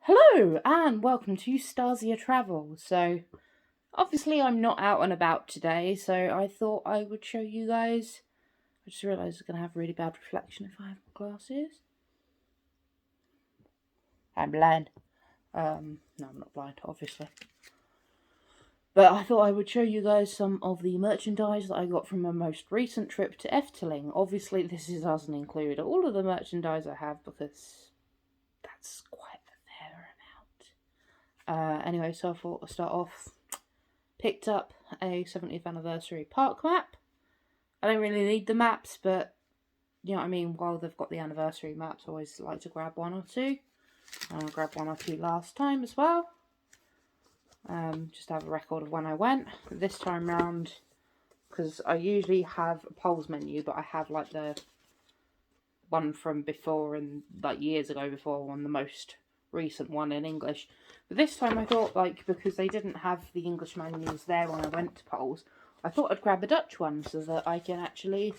Hello and welcome to Stasia Travel. So obviously I'm not out and about today, so I thought I would show you guys. I just realised I'm going to have really bad reflection if I have my glasses. I'm blind. No, I'm not blind, obviously. But I thought I would show you guys some of the merchandise that I got from my most recent trip to Efteling. Obviously this doesn't include all of the merchandise I have because that's quite a fair amount. Anyway, so I thought I'd start off. Picked up a 70th anniversary park map. I don't really need the maps, but you know what I mean, while they've got the anniversary maps, I always like to grab one or two. I grabbed one or two last time as well. Just to have a record of when I went. This time round, because I usually have a polls menu, but I have like the one from before and like years ago before one, the most recent one in English. But this time I thought, like, because they didn't have the English menus there when I went to polls, I thought I'd grab a Dutch one so that I can actually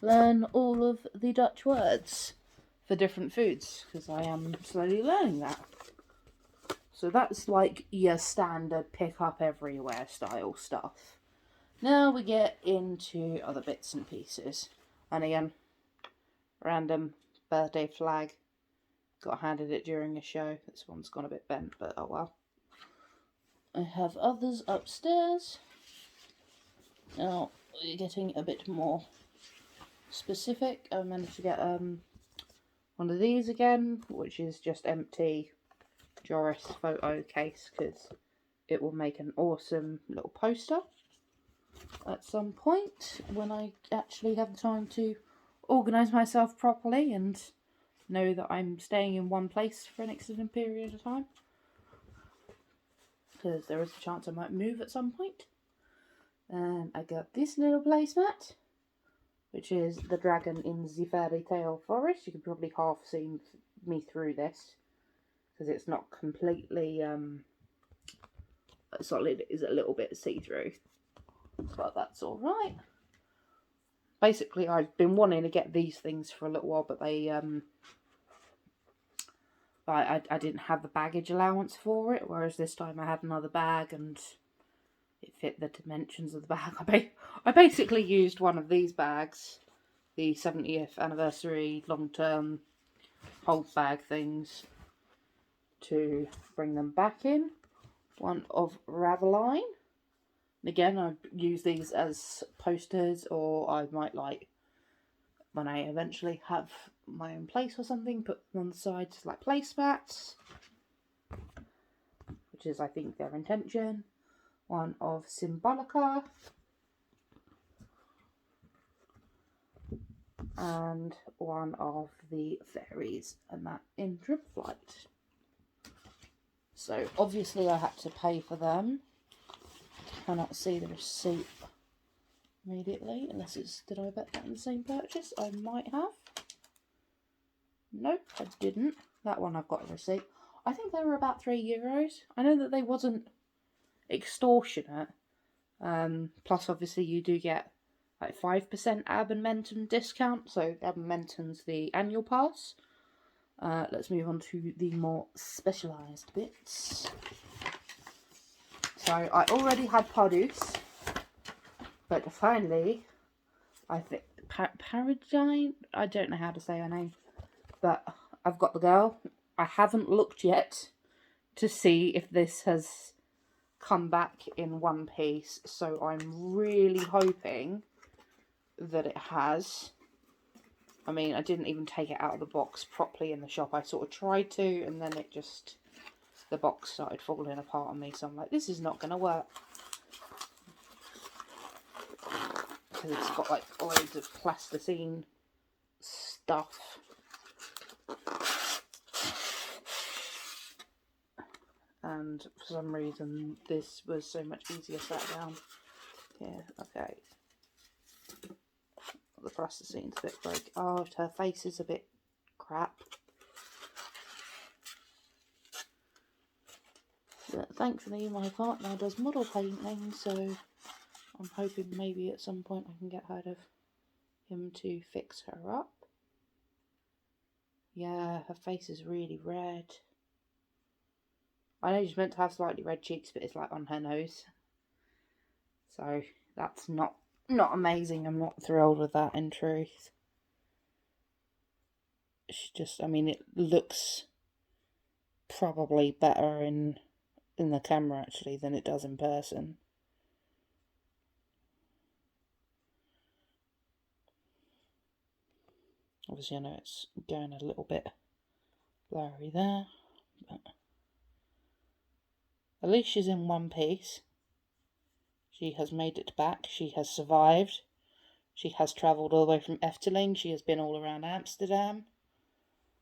learn all of the Dutch words for different foods, because I am slowly learning that. So that's like your standard pick up everywhere style stuff. Now we get into other bits and pieces. And again, random birthday flag. Got handed it during a show. This one's gone a bit bent, but oh well. I have others upstairs. Now we're getting a bit more specific. I managed to get one of these again, which is just empty Joris photo case, because it will make an awesome little poster at some point when I actually have the time to organise myself properly and know that I'm staying in one place for an extended period of time, because there is a chance I might move at some point. And I got this little placemat, which is the dragon in the fairy tale forest. You can probably half see me through this, because it's not completely solid. It is a little bit see-through, but that's all right. Basically, I've been wanting to get these things for a little while, but they I didn't have the baggage allowance for it, whereas this time I had another bag and it fit the dimensions of the bag. I basically used one of these bags, the 70th anniversary long-term hold bag things, to bring them back in. One of Raveline. Again, I use these as posters, or I might, like, when I eventually have my own place or something, put them on the sides like placemats, which is, I think, their intention. One of Symbolica, and one of the fairies, and that in Drip Flight. So obviously I had to pay for them. I cannot see the receipt immediately, unless it's, did I bet that in the same purchase? I might have. Nope, I didn't. That one I've got a receipt. I think they were about €3. I know that they wasn't extortionate. Plus obviously you do get like 5% Abomentum discount, so Abomentum's the annual pass. Let's move on to the more specialised bits. So I already had Pardus, but finally, I think Paragine, I don't know how to say her name, but I've got the girl. I haven't looked yet to see if this has come back in one piece, so I'm really hoping that it has. I mean, I didn't even take it out of the box properly in the shop. I sort of tried to, and then it just, the box started falling apart on me, so I'm like, this is not going to work. Because it's got like loads of plasticine stuff. And for some reason, this was so much easier sat down. Yeah, okay. The plasticine's a bit broke. Oh, her face is a bit crap. But thankfully, my partner does model painting, so I'm hoping maybe at some point I can get hold of him to fix her up. Yeah, her face is really red. I know she's meant to have slightly red cheeks, but it's like on her nose. So that's not amazing. I'm not thrilled with that in truth. She just, I mean, it looks probably better in the camera actually than it does in person. Obviously I know it's going a little bit blurry there, but at least she's in one piece. She has made it back, she has survived, she has travelled all the way from Efteling, she has been all around Amsterdam,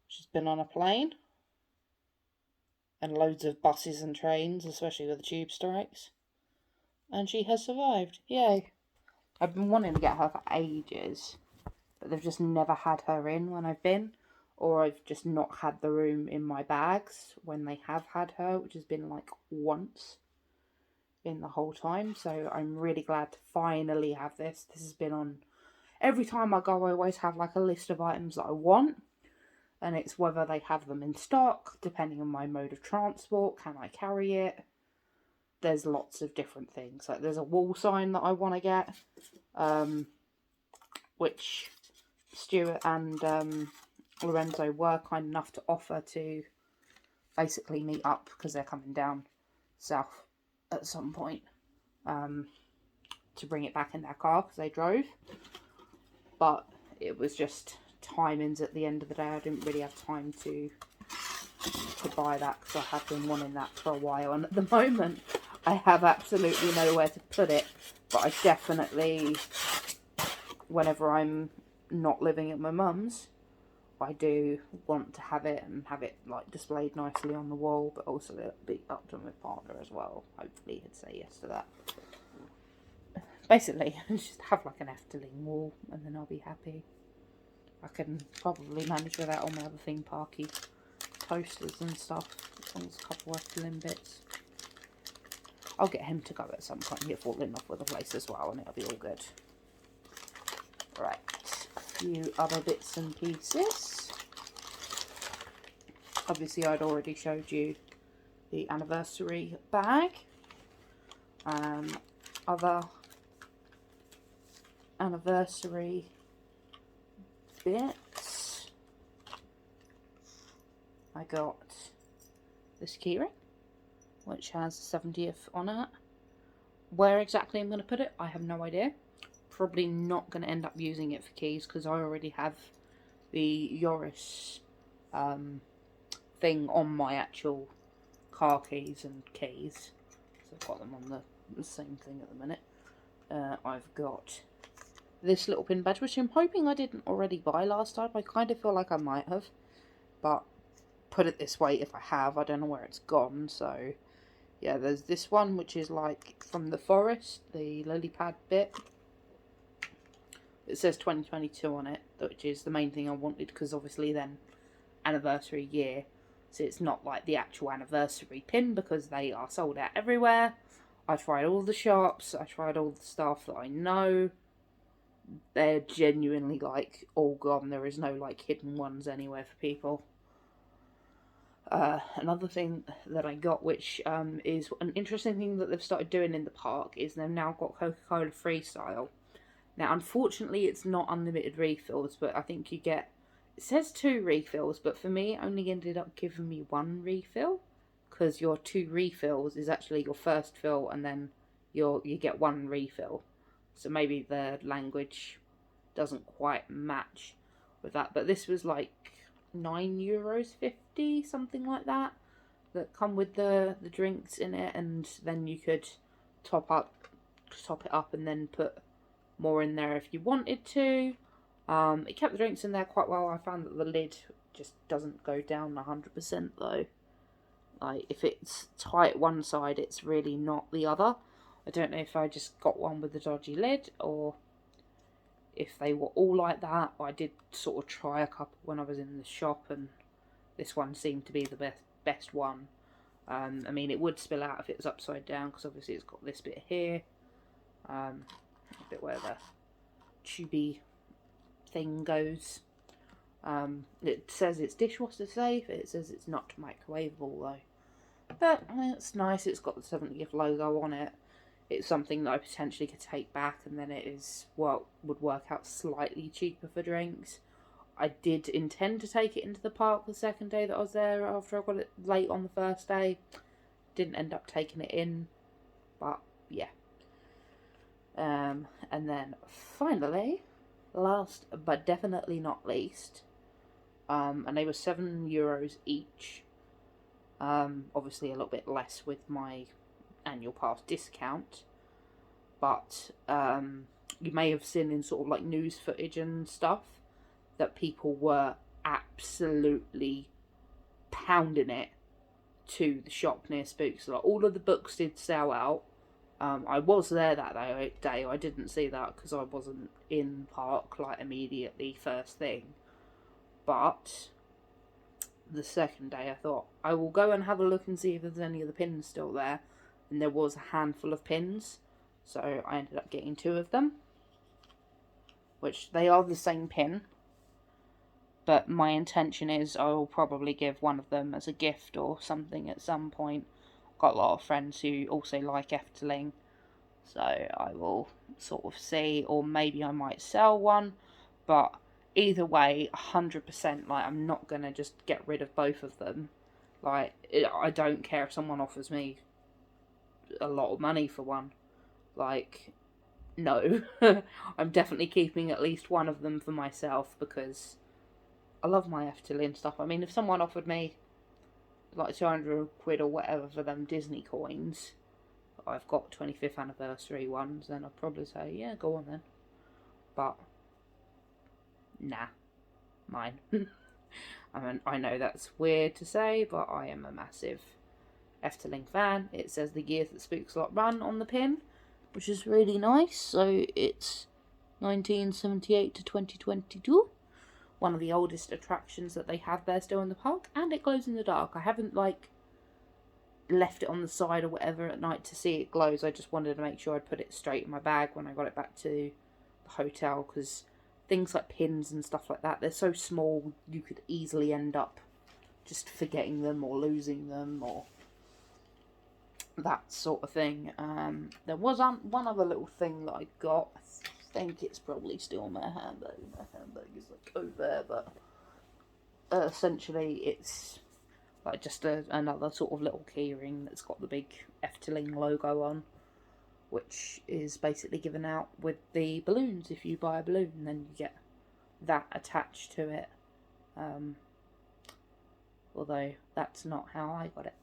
she's been on a plane, and loads of buses and trains, especially with the tube strikes, and she has survived. Yay. I've been wanting to get her for ages, but they've just never had her in when I've been, or I've just not had the room in my bags when they have had her, which has been like once in the whole time. So I'm really glad to finally have this. This has been on, every time I go I always have like a list of items that I want, and it's whether they have them in stock, depending on my mode of transport, can I carry it. There's lots of different things, like there's a wall sign that I want to get, which Stuart and Lorenzo were kind enough to offer to basically meet up because they're coming down south at some point, to bring it back in their car because they drove. But it was just timings at the end of the day. I didn't really have time to buy that because I have been wanting that for a while, and at the moment I have absolutely nowhere to put it. But I definitely, whenever I'm not living at my mum's, I do want to have it and have it like displayed nicely on the wall, but also it'll be up to my partner as well. Hopefully he'd say yes to that. Basically, just have like an Efteling wall and then I'll be happy. I can probably manage without all my other theme parky toasters and stuff. As long as a couple of Efteling bits. I'll get him to go at some point. He'll fall in love with the place as well and it'll be all good. Right, a few other bits and pieces. Obviously I'd already showed you the anniversary bag. Other anniversary bits. I got this keyring, which has 70th on it. Where exactly I'm going to put it, I have no idea. Probably not going to end up using it for keys because I already have the Yoris thing on my actual car keys and keys. So I've got them on the same thing at the minute. I've got this little pin badge, which I'm hoping I didn't already buy last time. I kind of feel like I might have, but put it this way, if I have, I don't know where it's gone. So yeah, there's this one, which is like from the forest, the lily pad bit. It says 2022 on it, which is the main thing I wanted, because obviously then anniversary year, so it's not like the actual anniversary pin because they are sold out everywhere. I tried all the shops, I tried all the stuff that I know. They're genuinely like all gone. There is no like hidden ones anywhere for people. Another thing that I got, which is an interesting thing that they've started doing in the park, is they've now got Coca-Cola Freestyle. Now, unfortunately, it's not unlimited refills, but I think you get, it says 2 refills, but for me, it only ended up giving me 1 refill, because your 2 refills is actually your first fill, and then you get 1 refill. So maybe the language doesn't quite match with that, but this was like €9.50, something like that come with the drinks in it, and then you could top it up and then put more in there if you wanted to. It kept the drinks in there quite well. I found that the lid just doesn't go down 100% though. Like, if it's tight one side, it's really not the other. I don't know if I just got one with the dodgy lid or if they were all like that. I did sort of try a couple when I was in the shop, and this one seemed to be the best one. I mean, it would spill out if it was upside down, because obviously it's got this bit here, a bit where the tubey thing goes. It says it's dishwasher safe. It says it's not microwavable though. But it's nice, it's got the 70th logo on it. It's something that I potentially could take back, and then it is, well, would work out slightly cheaper for drinks. I did intend to take it into the park the second day that I was there after I got it late on the first day. Didn't end up taking it in, but yeah. And then finally, last but definitely not least, and they were €7 each. Obviously a little bit less with my annual pass discount, but you may have seen in sort of like news footage and stuff that people were absolutely pounding it to the shop near Spooks. Like, all of the books did sell out. I was there that day. I didn't see that because I wasn't in park like immediately first thing. But the second day I thought I will go and have a look and see if there's any of the pins still there. And there was a handful of pins. So I ended up getting 2 of them. Which they are the same pin. But my intention is I will probably give one of them as a gift or something at some point. Got a lot of friends who also like Efteling, so I will sort of see, or maybe I might sell one, but either way, 100%, like, I'm not going to just get rid of both of them. Like, I don't care if someone offers me a lot of money for one. Like, no. I'm definitely keeping at least one of them for myself, because I love my Efteling stuff. I mean, if someone offered me like 200 quid or whatever for them Disney coins, I've got 25th anniversary ones, then I'd probably say, yeah, go on then. But, nah, mine. I mean, I know that's weird to say, but I am a massive Efteling fan. It says the years that Spooks Lot run on the pin, which is really nice. So it's 1978 to 2022. One of the oldest attractions that they have there still in the park, and it glows in the dark. I haven't, like, left it on the side or whatever at night to see it glows. I just wanted to make sure I'd put it straight in my bag when I got it back to the hotel, because things like pins and stuff like that, they're so small, you could easily end up just forgetting them or losing them or that sort of thing. There was one other little thing that I got. I think it's probably still in my handbag. My handbag is like over there, but essentially it's like just another sort of little keyring that's got the big Efteling logo on, which is basically given out with the balloons. If you buy a balloon, then you get that attached to it. Although that's not how I got it.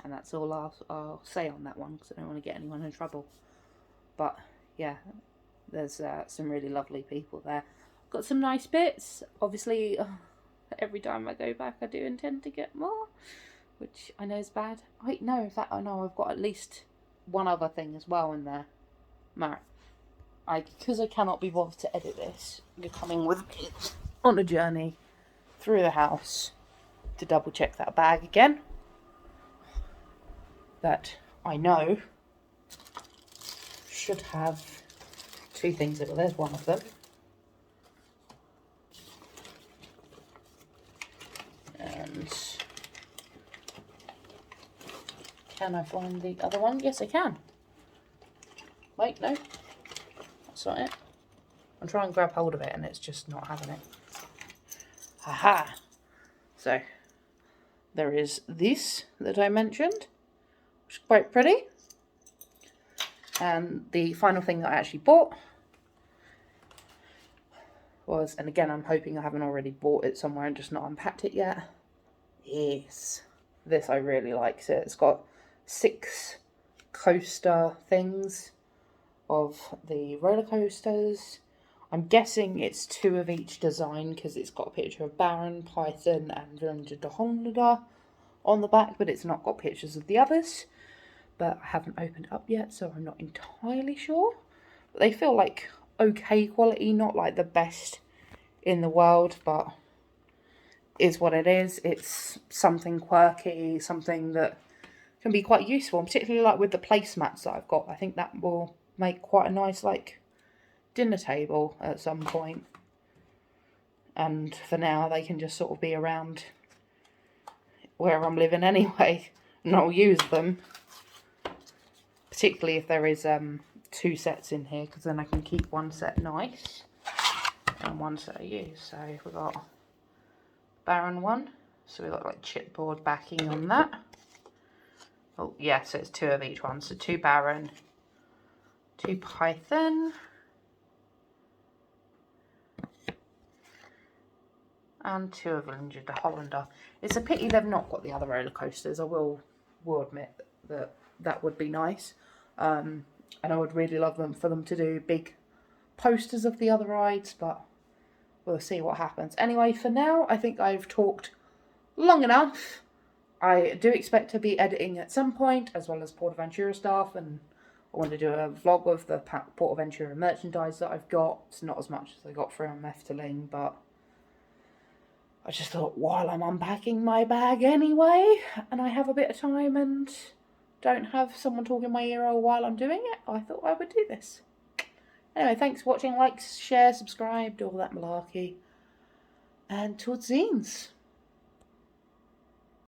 And that's all I'll say on that one, because I don't want to get anyone in trouble. But yeah, there's some really lovely people there. Got some nice bits. Obviously, every time I go back, I do intend to get more, which I know is bad. I know I've got at least one other thing as well in there. Matt, because I cannot be bothered to edit this, you're coming with me on a journey through the house to double check that bag again. That I know should have 2 things in it. There's one of them. And can I find the other one? Yes, I can. Wait, no. That's not it. I'm trying to grab hold of it and it's just not having it. Haha. So, there is this that I mentioned, which is quite pretty. And the final thing that I actually bought was, and again, I'm hoping I haven't already bought it somewhere and just not unpacked it yet. Yes. This I really liked it. It's got 6 coaster things of the roller coasters. I'm guessing it's 2 of each design, because it's got a picture of Baron, Python, and Villager de Honda on the back, but it's not got pictures of the others. But I haven't opened it up yet, so I'm not entirely sure. But they feel like okay quality, not like the best in the world, but is what it is. It's something quirky, something that can be quite useful, and particularly like with the placemats that I've got. I think that will make quite a nice like dinner table at some point. And for now, they can just sort of be around where I'm living anyway, and I'll use them. Particularly if there is 2 sets in here, because then I can keep one set nice and one set I use. So we've got Baron one, so we've got like chipboard backing on that. Oh yeah, so it's 2 of each one, so 2 Baron, 2 Python, and 2 of the Hollander. It's a pity they've not got the other roller coasters. I will admit that would be nice. And I would really love them for them to do big posters of the other rides, but we'll see what happens. Anyway, for now, I think I've talked long enough. I do expect to be editing at some point, as well as PortAventura stuff, and I want to do a vlog of the PortAventura merchandise that I've got. It's not as much as I got from Efteling, but I just thought, while I'm unpacking my bag anyway, and I have a bit of time and don't have someone talking in my ear while I'm doing it, I thought I would do this. Anyway, thanks for watching. Like, share, subscribe, do all that malarkey. And till zines.